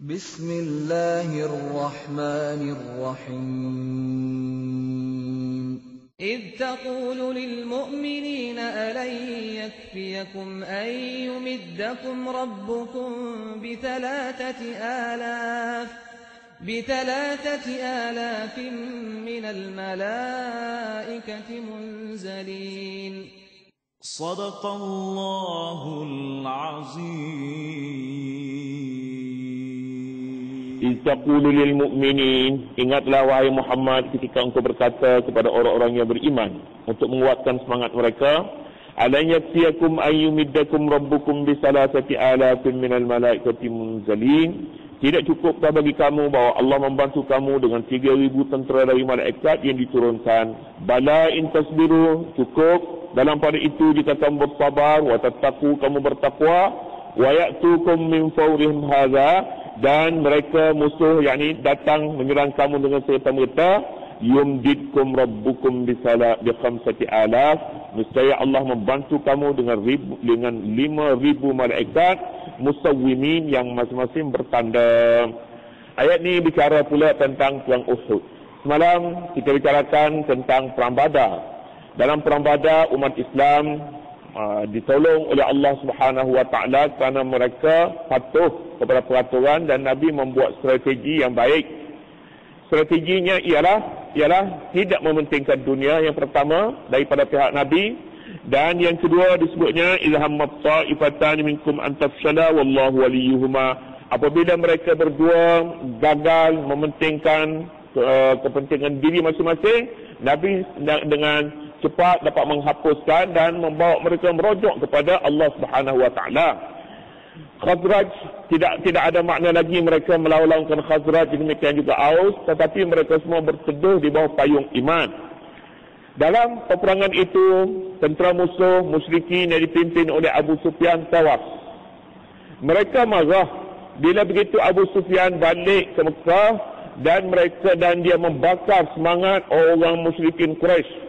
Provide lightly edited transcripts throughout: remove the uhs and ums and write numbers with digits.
Bismillahirrahmanirrahim. إذ تقول للمؤمنين ألن يكفيكم أن يمدكم ربكم بثلاثة آلاف من الملائكة منزلين. صدق الله العظيم. إذ تقول للمؤمنين, ingatlah wahai Muhammad ketika engkau berkata kepada orang-orang yang beriman untuk menguatkan semangat mereka, alan yakfiyakum an yumiddakum rabbukum bi salasati alafin minal malaikati munzalin. Tidak cukupkah bagi kamu bahawa Allah membantu kamu dengan 3,000 tentera dari malaikat yang diturunkan? Bala in tasbiru, cukup. Dalam pada itu jika kamu bersabar, wa tattaqu, kamu bertakwa, wa ya'tukum min fawrihim hadza, dan mereka musuh yakni datang menyerang kamu dengan serta-merta, yumdidkum rabbukum bi khamsati alaf, nescaya Allah membantu kamu dengan 5,000 malaikat musawwimin yang masing-masing bertanda. Ayat ini bicara pula tentang perang Uhud. Semalam kita bicarakan tentang perang Badar. Dalam perang Badar umat Islam ditolong oleh Allah Subhanahu wa taala kerana mereka patuh kepada peraturan dan Nabi membuat strategi yang baik. Strateginya ialah tidak mementingkan dunia, yang pertama daripada pihak Nabi, dan yang kedua disebutnya ilhammat ta'ifatan minkum an tafshala wallahu waliyuhuma. Apabila mereka berdua gagal mementingkan kepentingan diri masing-masing, Nabi dengan cepat dapat menghapuskan dan membawa mereka merujuk kepada Allah Subhanahu wa taala. Khazraj tidak ada makna lagi mereka melawan-lawankan Khazraj, demikian juga Aus, tetapi mereka semua berteduh di bawah payung iman. Dalam peperangan itu, tentera musuh musyrikin yang dipimpin oleh Abu Sufyan tewas. Mereka marah bila begitu Abu Sufyan balik ke Mekah dan dia membakar semangat orang musyrikin Quraisy.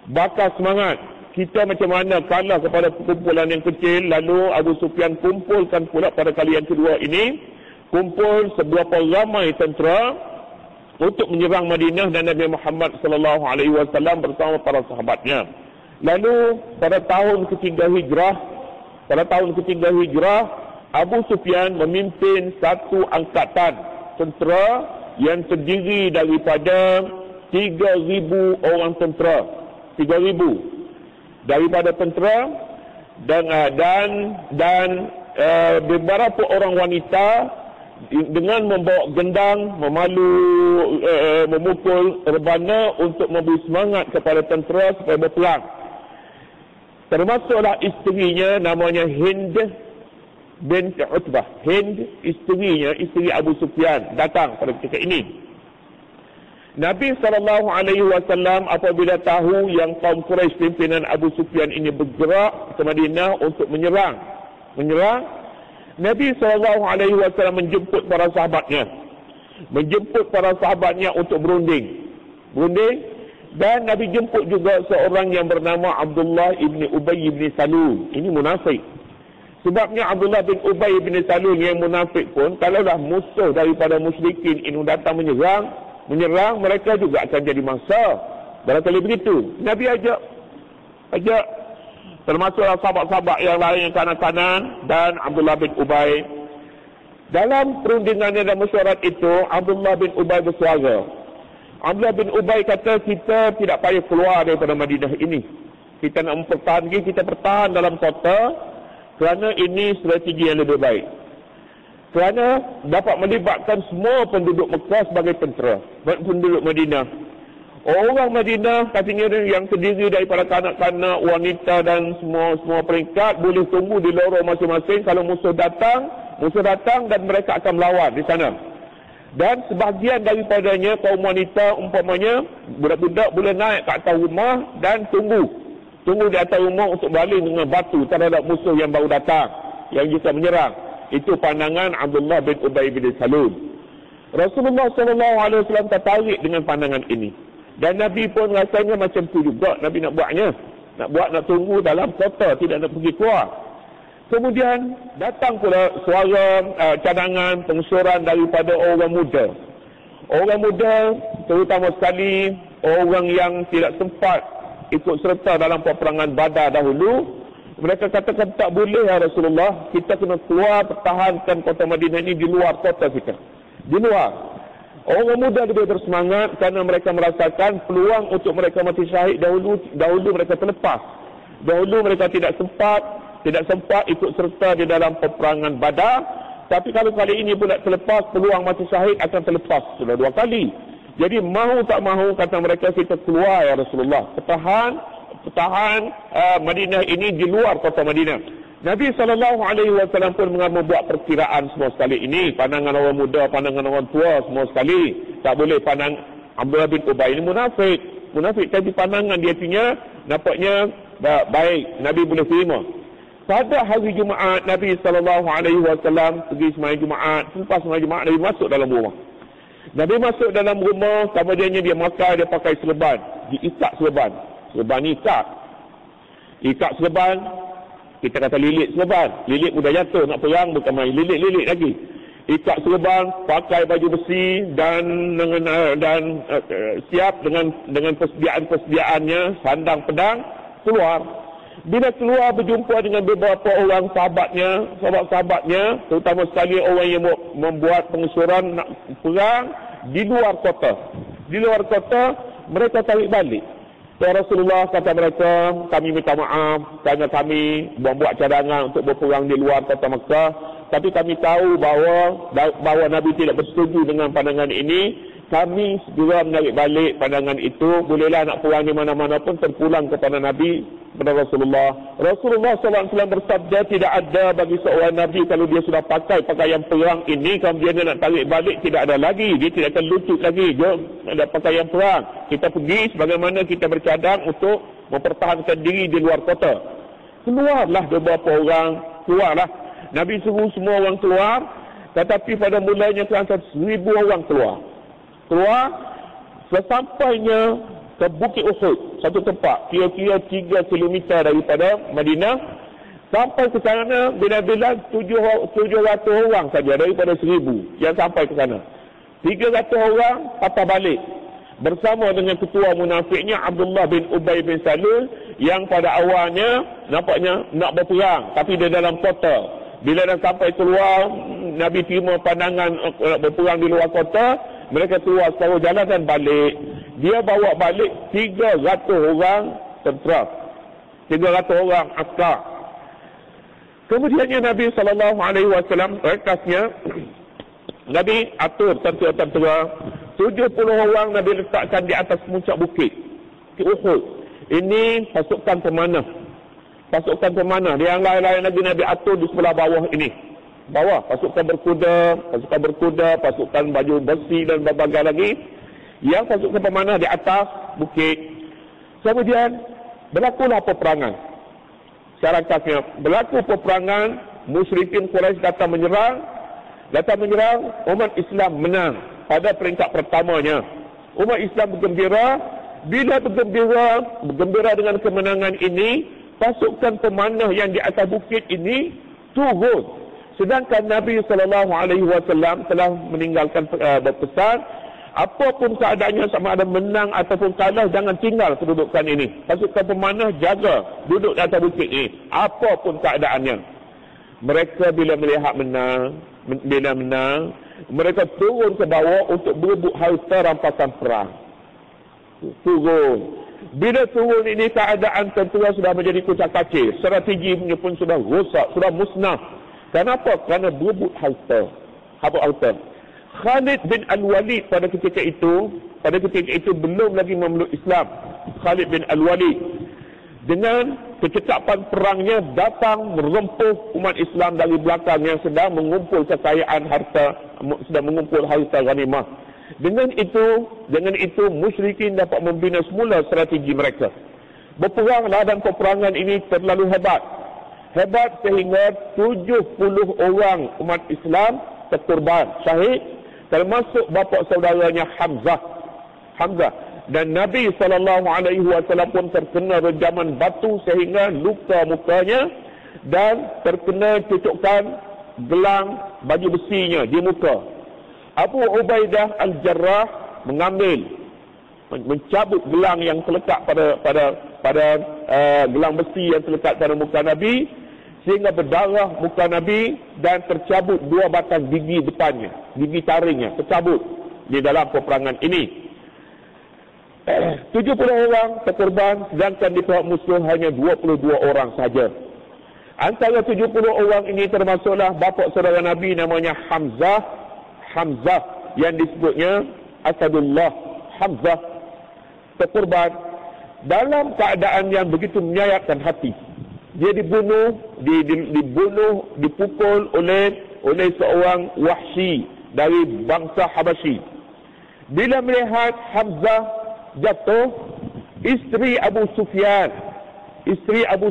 Bakar semangat. Kita macam mana kalah kepada kumpulan yang kecil, lalu Abu Sufyan kumpulkan pula pada kali yang kedua ini, kumpul seberapa ramai tentera untuk menyerang Madinah dan Nabi Muhammad sallallahu alaihi wasallam bersama para sahabatnya. Lalu pada tahun ketiga hijrah, Abu Sufyan memimpin satu angkatan tentera yang terdiri daripada 3,000 orang tentera. 3,000 daripada tentera dan beberapa orang wanita dengan membawa gendang, memukul rebana untuk memberi semangat kepada tentera supaya berperang. Termasuklah isterinya namanya Hind bint Utbah. Hind, isteri Abu Sufyan datang pada ketika ini. Nabi SAW apabila tahu yang kaum Quraisy pimpinan Abu Sufyan ini bergerak ke Madinah untuk menyerang, Nabi SAW menjemput para sahabatnya untuk berunding, dan Nabi jemput juga seorang yang bernama Abdullah ibni Ubay ibni Salul. Ini munafik. Sebabnya Abdullah bin Ubay ibni Salul yang munafik pun, kalaulah musuh daripada musyrikin ini datang menyerang, mereka juga akan jadi mangsa. Barangkali begitu, Nabi ajak termasuklah sahabat-sahabat yang lain yang kanan-kanan dan Abdullah bin Ubay. Dalam perundingannya dan mesyuarat itu, Abdullah bin Ubay bersuara. Abdullah bin Ubay kata, kita tidak payah keluar daripada Madinah ini. Kita nak mempertahankan, kita bertahan dalam kota kerana ini strategi yang lebih baik. Kerana dapat melibatkan semua penduduk Mekah sebagai tentera, penduduk Madinah. Orang Madinah katanya yang terdiri daripada kanak-kanak, wanita dan semua peringkat boleh tunggu di lorong masing-masing. Kalau musuh datang dan mereka akan melawan di sana. Dan sebahagian daripadanya kaum wanita umpamanya budak-budak boleh naik ke atas rumah dan tunggu di atas rumah untuk baling dengan batu terhadap musuh yang baru datang, yang juga menyerang. Itu pandangan Abdullah bin Ubay bin Salul. Rasulullah SAW tertarik dengan pandangan ini. Dan Nabi pun rasanya macam tu juga. Nabi nak tunggu dalam kota, tidak nak pergi keluar. Kemudian datang pula suara cadangan pengusuran daripada orang muda. Orang muda, terutama sekali orang yang tidak sempat ikut serta dalam peperangan Badar dahulu, mereka katakan tak boleh ya Rasulullah, kita kena keluar pertahankan kota Madinah ini di luar kota kita. Di luar. Orang muda lebih bersemangat kerana mereka merasakan peluang untuk mereka mati syahid dahulu mereka terlepas. Dahulu mereka tidak sempat ikut serta di dalam peperangan Badar, tapi kalau kali ini pula terlepas, peluang mati syahid akan terlepas sudah 2 kali. Jadi mahu tak mahu kata mereka, kita keluar ya Rasulullah, pertahan Madinah ini di luar kota Madinah. Nabi SAW pun membuat perkiraan semua sekali ini, pandangan orang muda, pandangan orang tua semua sekali. Tak boleh pandang Abdullah bin Ubay ini munafik, tapi pandangan dia punya nampaknya baik, Nabi boleh terima. Pada hari Jumaat, Nabi SAW pergi sembahyang Jumaat. Selepas sembahyang Jumaat, Nabi masuk dalam rumah. Nabi masuk dalam rumah, kemudiannya dia makan, dia pakai serban. Diikat serban. Serban ni ikat serban. Kita kata lilit serban. Lilit mudah jatuh, nak perang bukan main. Lilit lagi. Ikat serban, pakai baju besi dan siap dengan persediaannya, sandang pedang, keluar. Bila keluar berjumpa dengan beberapa orang sahabat-sahabatnya, terutama sekali orang yang membuat pengusuran nak perang di luar kota. Di luar kota, mereka tarik balik. Ya Rasulullah, kata mereka, kami minta maaf kerana kami membuat cadangan untuk berperang di luar kota Mekah, tapi kami tahu bahawa Nabi tidak bersetuju dengan pandangan ini. Kami segera menarik balik pandangan itu. Bolehlah nak perang di mana-mana pun terpulang kepada Nabi, kepada Rasulullah. Rasulullah SAW bersabda, tidak ada bagi seorang Nabi kalau dia sudah pakai pakaian perang ini, kemudian dia nak tarik balik, tidak ada lagi. Dia tidak akan lutut lagi. Jom, ada pakaian perang. Kita pergi sebagaimana kita bercadang untuk mempertahankan diri di luar kota. Keluarlah beberapa orang, keluarlah. Nabi suruh semua orang keluar, tetapi pada mulanya terasa 1,000 orang keluar. Sesampainya ke Bukit Uhud, satu tempat kira-kira 3 kilometer daripada Madinah. Sampai ke sana bila-bila 700 orang saja daripada 1,000 yang sampai ke sana. 300 orang patah balik bersama dengan ketua munafiknya Abdullah bin Ubay bin Salul, yang pada awalnya nampaknya nak berperang, tapi dia dalam kota. Bila dah sampai keluar, Nabi terima pandangan nak berperang di luar kota. Mereka keluar separuh jalan dan balik. Dia bawa balik 300 orang tentera, 300 orang askar. Kemudiannya Nabi SAW rekasnya, Nabi atur tentera-tentera 70 orang Nabi letakkan di atas puncak bukit di Uhud. Ini pasukan pemanah. Yang lain-lain lagi Nabi atur di sebelah bawah ini. Bawah, pasukan berkuda, pasukan baju besi dan berbagai lagi. Yang pasukan pemanah di atas bukit. Kemudian berlakulah peperangan. Syaratnya berlaku peperangan, musyrikin Quraisy datang menyerang, umat Islam menang pada peringkat pertamanya. Umat Islam bergembira. Bila bergembira dengan kemenangan ini, pasukan pemanah yang di atas bukit ini turun. Sedangkan Nabi SAW telah meninggalkan berpesan, apapun keadaannya, sama ada menang ataupun kalah, jangan tinggal kedudukan ini. Pasukan pemanah jaga duduk di atas bukit ini, apapun keadaannya. Mereka bila melihat menang, mereka turun ke bawah untuk berebut harta rampasan perang. Turun. Bila turun ini, keadaan tentera sudah menjadi kucak-kacir. Strateginya pun sudah rosak, sudah musnah. Kenapa? Kerana berebut harta. Khalid bin Al-Walid pada ketika itu belum lagi memeluk Islam. Khalid bin Al-Walid dengan kecekapan perangnya datang merempuh umat Islam dari belakang yang sedang mengumpul kekayaan harta, sedang mengumpul harta ghanimah. Dengan itu musyrikin dapat membina semula strategi mereka. Berperanglah, dan peperangan ini terlalu hebat sehingga 70 orang umat Islam terkorban syahid, termasuk bapa saudaranya Hamzah. Dan Nabi SAW pun terkena rejaman batu sehingga luka mukanya dan terkena cucukkan gelang baju besinya di muka. Abu Ubaidah Al-Jarrah mengambil, mencabut gelang yang terletak pada gelang besi yang terletak pada muka Nabi, sehingga berdarah muka Nabi dan tercabut 2 batang gigi depannya, gigi taringnya tercabut di dalam peperangan ini. 70 orang terkorban, sedangkan di pihak musuh hanya 22 orang saja. Antara 70 orang ini termasuklah bapa saudara Nabi namanya Hamzah yang disebutnya Asadullah. Hamzah terkorban dalam keadaan yang begitu menyayatkan hati. Dia dibunuh, dipukul oleh seorang Wahsy dari bangsa Habasyi. Bila melihat Hamzah jatuh, isteri Abu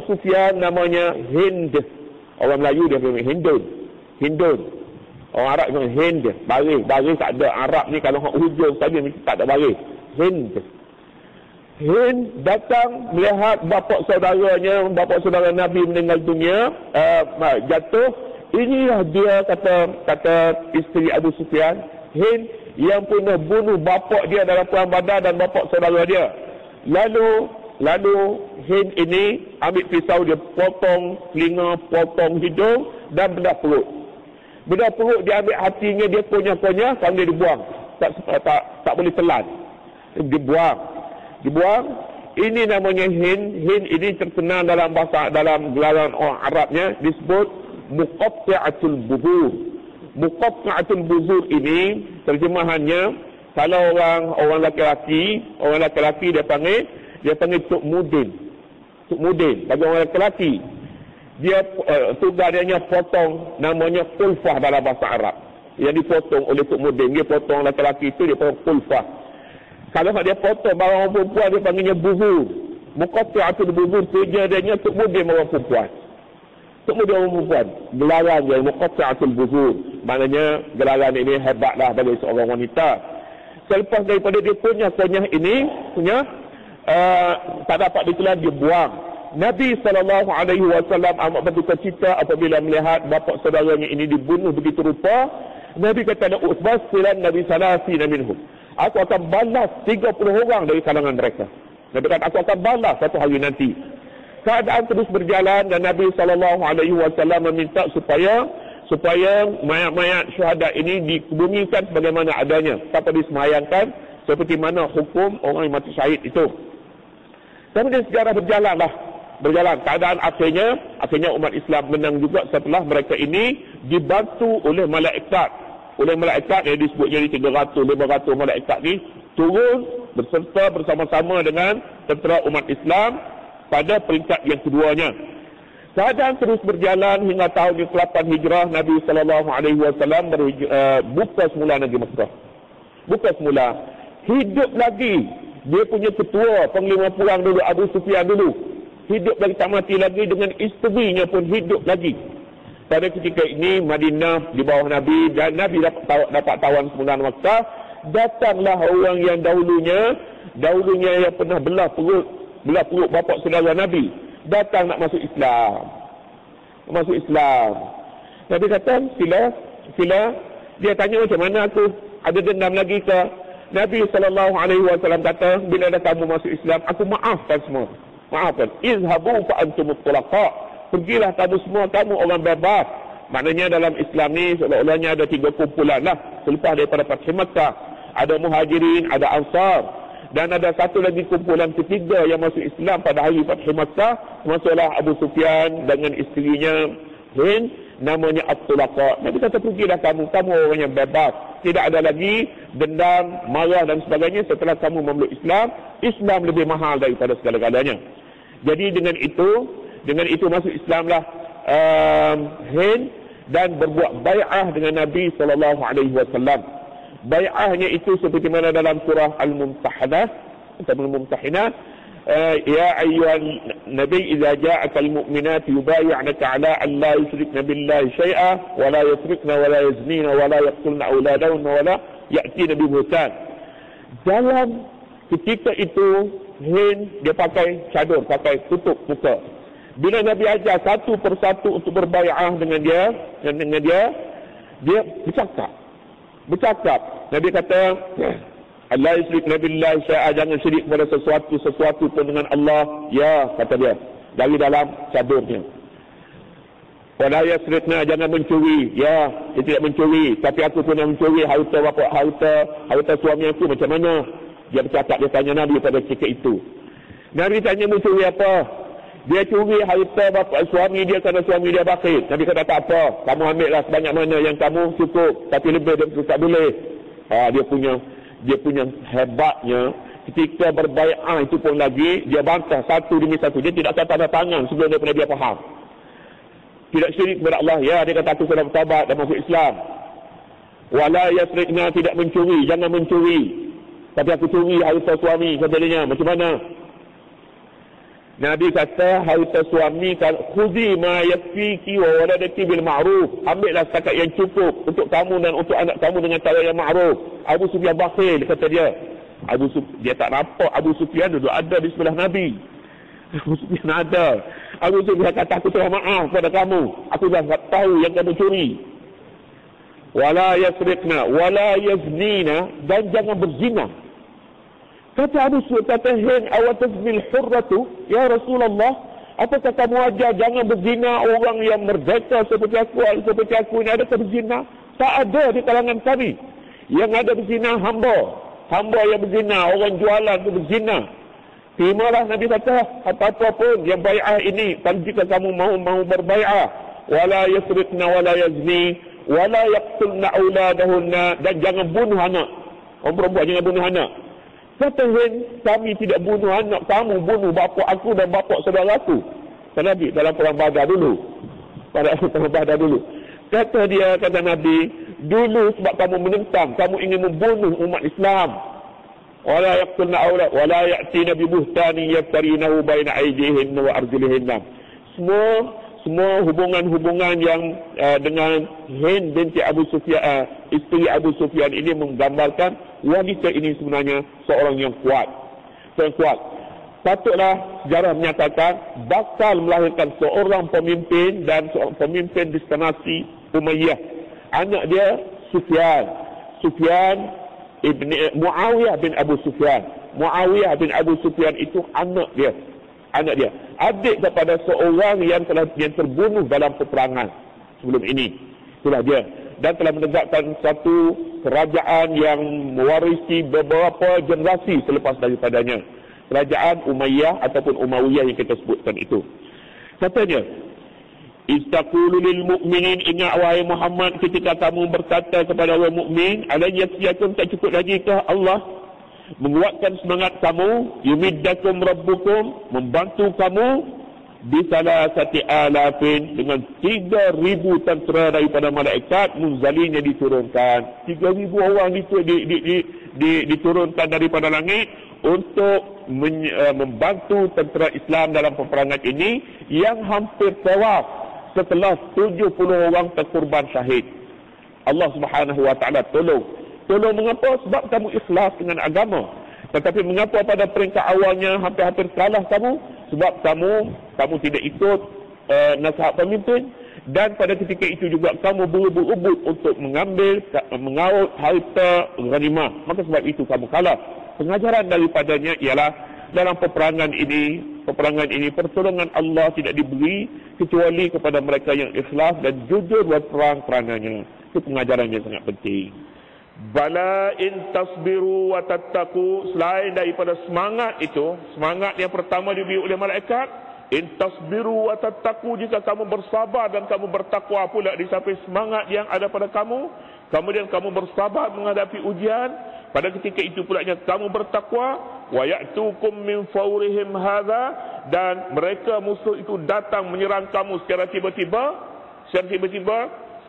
Sufyan namanya Hind. Orang Melayu dia panggil Hindun. Orang Arab panggil Hind. Baris tak ada. Arab ni kalau hujung saja tak ada baris. Hind datang melihat bapa saudara Nabi meninggal dunia, jatuh. Inilah dia, kata isteri Abu Sufyan, Hind yang pernah bunuh bapa dia dalam perang Badar dan bapa saudara dia. Lalu Hind ini ambil pisau, dia potong telinga, potong hidung dan bedah perut. Bedah perut dia ambil hatinya, dia konya-konya, kalau dia dibuang. Tak boleh telan. Dibuang. Ini namanya Hind. Hind ini terkenal dalam gelaran orang Arabnya disebut Muqatta'atul Buzur. Muqatta'atul Buzur ini terjemahannya, kalau orang lelaki dia panggil Tuk Mudin. Bagi orang lelaki dia tugas dia potong, namanya kulfah dalam bahasa Arab. Yang dipotong oleh Tuk Mudin, dia potong lelaki itu, dia potong kulfah. Kalau dia potong barang orang perempuan, dia panggilnya buzur. Muqatta'atul Buzur, kerja dia Tuk Mudin orang perempuan. Tuk Mudin orang perempuan, gelaran dia Muqatta'atul Buzur. Maknanya gelaran ini hebatlah bagi seorang wanita. Selepas daripada dia kunyah ini, tak dapat ditelan, dia buang. Nabi SAW amat berduka cita apabila melihat bapa saudaranya ini dibunuh begitu rupa. Nabi kata, "Usbasilan Nabi salasina minhum." Aku akan balas 30 orang dari kalangan mereka. Nabi kata, aku akan balas satu hari nanti. Keadaan terus berjalan dan Nabi SAW meminta supaya mayat-mayat syuhada ini dikebumikan sebagaimana adanya, tanpa disemayangkan seperti mana hukum orang yang mati syahid itu. Kemudian sejarah berjalan. Keadaan akhirnya umat Islam menang juga setelah mereka ini dibantu oleh malaikat yang disebut jadi 300-500 malaikat ni turun berserta bersama-sama dengan tentera umat Islam pada peringkat yang keduanya. Keadaan terus berjalan hingga tahun ke-8 Hijrah. Nabi SAW buka semula negeri Mekah. Buka semula. Hidup lagi dia punya ketua panglima perang dulu, Abu Sufyan dulu. Hidup lagi, tak mati lagi, dengan isterinya pun hidup lagi. Pada ketika ini Madinah di bawah Nabi, dan Nabi dapat tawan kemenangan Makkah. Datanglah orang yang dahulunya yang pernah belah perut bapa saudara Nabi, datang nak masuk Islam. Nabi kata, sila. Dia tanya, macam mana aku ada dendam lagi ke? Nabi SAW kata, bila ada kamu masuk Islam, aku maafkan semua. Maafkan. Izhabu fa antumut tulaqa. Pergilah kamu semua, kamu orang bebas. Maknanya dalam Islam ni seolah-olahnya ada 3 kumpulan lah. Selepas daripada Fath Makkah, ada Muhajirin, ada Ansar, dan ada satu lagi kumpulan ketiga yang masuk Islam pada hari Fath Makkah, termasuklah Abu Sufyan dengan isterinya Hind, namanya At-Tulaqa. Nabi kata, pergilah kamu orang yang bebas. Tidak ada lagi dendam, marah dan sebagainya setelah kamu memeluk Islam. Islam lebih mahal daripada segala-galanya. Jadi dengan itu masuk Islamlah Hind dan berbuat bai'ah dengan Nabi SAW. Bai'ahnya itu seperti mana dalam surah Al-Mumtahinah atau Al-Mumtahinah, ya ayyuhan nabi idza ja'aka al-mu'minatu yubay'unaka 'ala an la yushrikna billahi shay'a wa la yusrikna wa la yaznina wa la yaqtulna awladahunna wa la ya'tina bi buhtan. Dalam ketika itu Hind dia pakai cadar, pakai tutup muka. Bila Nabi ajar satu persatu untuk berbai'ah dengan dia bercakap. Nabi kata, Allah yusrik nabillah syai'a, jangan syirik kepada sesuatu pun dengan Allah. Ya, kata dia dari dalam cadurnya. Wala yasrikna, jangan mencuri. Ya, dia tidak mencuri, tapi aku pun yang mencuri harta suami aku. Macam mana? Dia bercakap, dia tanya Nabi pada ketika itu. Nabi tanya, mencuri apa? Dia curi harta bapa suami dia kerana suami dia bakhil. Nabi kata, tak apa, kamu ambillah sebanyak mana yang kamu cukup, tapi lebih dia tak boleh. Dia punya hebatnya ketika berbai'ah itu pun lagi dia bantah satu demi satu. Dia tidak tanda tangan sebelum daripada dia faham. Tidak syirik kepada Allah. Ya, dia kata aku sudah bertaubat dan masuk Islam. Wala yasrikna, tidak mencuri, jangan mencuri. Tapi aku curi harta suami, kata dia. Macam mana? Nabi kata, harta suami, khudhi ma yakfiki wa waladaki bil ma'ruf. Ambillah setakat yang cukup untuk kamu dan untuk anak kamu dengan cara yang ma'ruf. Abu Sufyan bakhil, kata dia. Dia tak nampak Abu Sufyan duduk ada di sebelah Nabi. Abu Sufyan ada. Abu Sufyan kata, aku telah maaf kepada kamu. Aku dah tak tahu yang kamu curi. Wala yasrikna, wala yaznina, dan jangan berzina. Kata Abu Sufyan, hin awatazmil hurratu, ya Rasulullah, apakah kamu ajar jangan berzina orang yang merdeka seperti aku ini? Adakah berzina? Tak ada di kalangan kami. Yang ada berzina hamba yang berzina, orang jualan itu berzina. Terimalah, Nabi kata, apa-apa pun yang bai'ah ini, kalau jika kamu mau berbai'ah, wala yasrikna wala yazni wala yaqtulna auladahunna, dan jangan bunuh anak. Orang perempuan jangan bunuh anak. Kata kami tidak bunuh anak kamu, bunuh bapa aku dan bapa saudara aku. Nabi dalam perang Badar dulu. Kata Nabi, dulu sebab kamu menentang, kamu ingin membunuh umat Islam. Wala yaqtulna aulad wala ya'tina bi buhtanin yaftarinahu baina aydihinna wa arjulihinna. Semua hubungan yang dengan Hind binti Abu Sufyan, isteri Abu Sufyan ini menggambarkan wanita ini sebenarnya seorang yang kuat. Patutlah sejarah menyatakan bakal melahirkan seorang pemimpin dan seorang pemimpin dinasti Umayyah. Anak dia Sufyan Muawiyah bin Abu Sufyan. Muawiyah bin Abu Sufyan itu anak dia. Adik kepada seorang yang terbunuh dalam peperangan sebelum ini. Itulah dia. Dan telah menegakkan satu kerajaan yang mewarisi beberapa generasi selepas daripadanya. Kerajaan Umayyah ataupun Umayyah yang kita sebutkan itu. Katanya, istaqulu lil mu'minin, ingat wahai Muhammad ketika kamu berkata kepada orang mukmin, alan yakfiyakum, tak cukup lagi kah Allah menguatkan semangat kamu, yumiddakum rabbukum, membantu kamu bisalasati alafin, dengan 3,000 tentera daripada malaikat munzalin yang diturunkan. 3,000 orang diturunkan daripada langit untuk membantu tentera Islam dalam peperangan ini yang hampir tewas setelah 70 orang terkorban syahid. Allah Subhanahu wa taala tolong mengapa? Sebab kamu ikhlas dengan agama. Tetapi mengapa pada peringkat awalnya hampir-hampir kalah kamu? Sebab kamu tidak ikut nasihat pemimpin, dan pada ketika itu juga kamu berebut-rebut untuk mengaut harta ghanimah. Maka sebab itu kamu kalah. Pengajaran daripadanya ialah dalam peperangan ini pertolongan Allah tidak diberi kecuali kepada mereka yang ikhlas dan jujur berperang kerananya. Itu pengajaran yang sangat penting. Bala in tasbiru wa tattaqu, selain daripada semangat itu, semangat yang pertama diberi oleh malaikat, in tasbiru wa tattaqu, jika kamu bersabar dan kamu bertakwa pula di samping semangat yang ada pada kamu, kemudian kamu bersabar menghadapi ujian, pada ketika itu pula kamu bertakwa, wa ya'tukum min fawrihim hadza, dan mereka musuh itu datang menyerang kamu secara tiba-tiba.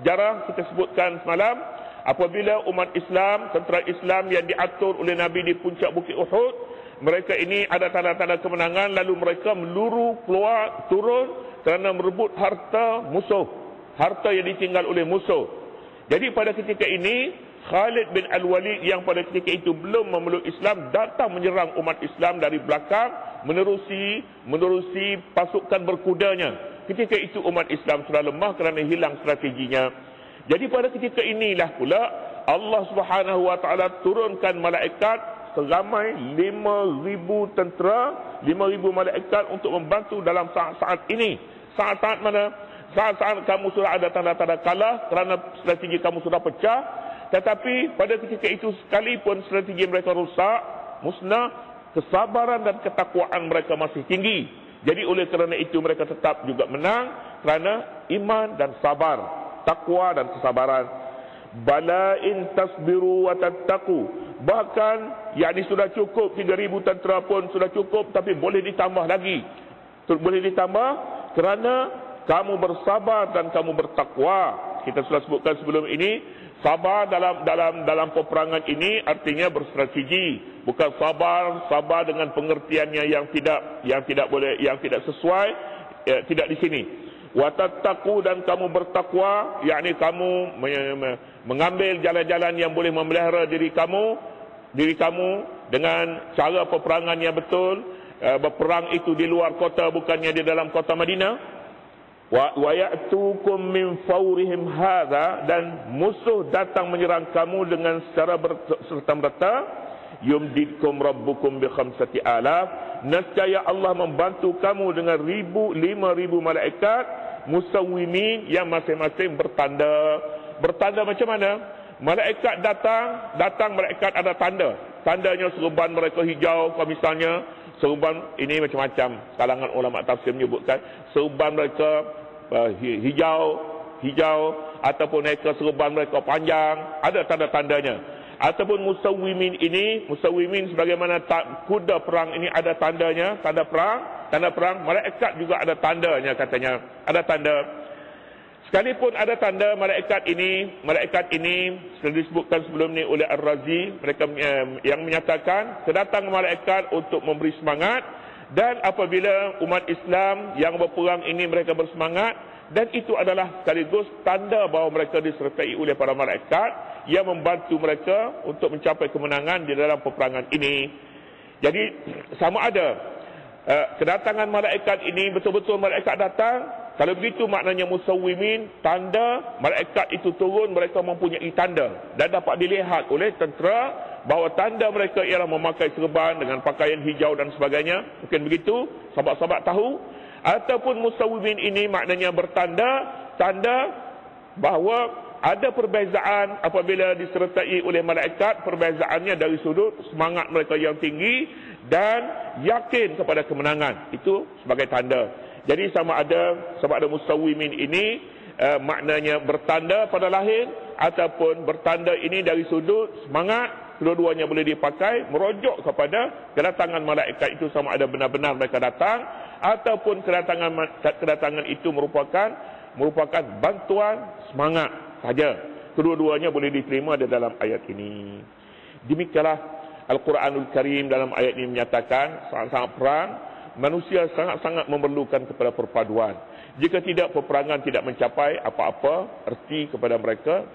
Sejarah kita sebutkan semalam, apabila umat Islam, tentera Islam yang diatur oleh Nabi di puncak Bukit Uhud, mereka ini ada tanda-tanda kemenangan, lalu mereka meluru keluar, turun kerana merebut harta musuh, harta yang ditinggal oleh musuh. Jadi pada ketika ini Khalid bin Al-Walid yang pada ketika itu belum memeluk Islam datang menyerang umat Islam dari belakang menerusi pasukan berkudanya. Ketika itu umat Islam sudah lemah kerana hilang strateginya. Jadi pada ketika inilah pula Allah Subhanahu wa taala turunkan malaikat seramai 5,000 tentera, 5,000 malaikat untuk membantu dalam saat-saat ini. Saat-saat mana? Saat-saat kamu sudah ada tanda-tanda kalah kerana strategi kamu sudah pecah. Tetapi pada ketika itu sekalipun strategi mereka rusak, musnah, kesabaran dan ketakwaan mereka masih tinggi. Jadi oleh kerana itu mereka tetap juga menang kerana iman dan sabar, takwa dan kesabaran. Bala in tasbiru wa tattaqu. Bahkan yakni sudah cukup 3,000 tentera pun sudah cukup, tapi boleh ditambah lagi. Boleh ditambah kerana kamu bersabar dan kamu bertakwa. Kita sudah sebutkan sebelum ini, sabar dalam peperangan ini artinya berstrategi, bukan sabar dengan pengertiannya yang tidak sesuai, tidak di sini. Wa tattaqu, dan kamu bertakwa, yakni kamu mengambil jalan-jalan yang boleh memelihara diri kamu dengan cara peperangan yang betul. Berperang itu di luar kota, bukannya di dalam kota Madinah. Wa ya'tukum min fawrihim hadza, dan musuh datang menyerang kamu dengan secara serta-merta. Yumdidkum rabbukum bi 5,000. Nescaya Allah membantu kamu dengan 5,000 malaikat musawwimin yang masing-masing bertanda. Bertanda macam mana? Malaikat datang malaikat ada tanda. Tandanya serban mereka hijau, kalau misalnya serban ini macam-macam. Kalangan ulama tafsir menyebutkan serban mereka hijau ataupun mereka serban mereka panjang, ada tanda-tandanya. Ataupun musawwimin sebagaimana kuda perang ini ada tandanya, tanda perang, malaikat juga ada tandanya, katanya ada tanda. Sekalipun ada tanda malaikat ini sudah disebutkan sebelum ni oleh Ar-Razi, mereka yang menyatakan kedatangan malaikat untuk memberi semangat, dan apabila umat Islam yang berperang ini mereka bersemangat, dan itu adalah sekaligus tanda bahawa mereka disertai oleh para malaikat yang membantu mereka untuk mencapai kemenangan di dalam peperangan ini. Jadi sama ada kedatangan malaikat ini betul-betul malaikat datang. Kalau begitu maknanya musawwimin, tanda malaikat itu turun, mereka mempunyai tanda dan dapat dilihat oleh tentera bahawa tanda mereka ialah memakai serban dengan pakaian hijau dan sebagainya. Mungkin begitu sahabat-sahabat tahu. Ataupun musawwimin ini maknanya tanda bahawa ada perbezaan apabila disertai oleh malaikat. Perbezaannya dari sudut semangat mereka yang tinggi dan yakin kepada kemenangan. Itu sebagai tanda. Jadi sama ada musawwimin ini maknanya bertanda pada lahir, ataupun bertanda ini dari sudut semangat. Kedua-duanya boleh dipakai merujuk kepada kedatangan malaikat itu, sama ada benar-benar mereka datang, ataupun kedatangan itu merupakan bantuan semangat saja. Kedua-duanya boleh diterima di dalam ayat ini. Demikianlah Al-Quranul Karim dalam ayat ini menyatakan sangat-sangat perang, manusia sangat-sangat memerlukan kepada perpaduan. Jika tidak, peperangan tidak mencapai apa-apa erti kepada mereka,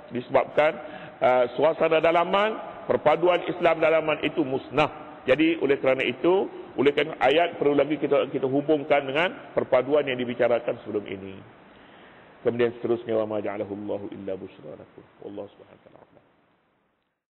disebabkan suasana dalaman, perpaduan Islam dalaman itu musnah. Jadi oleh kerana itu, oleh kerana ayat perlu lagi kita hubungkan dengan perpaduan yang dibicarakan sebelum ini. Kemudian seterusnya, wa ma ja'alahu Allahu illa busyra lakum. Wallahu subhanahu wa ta'ala.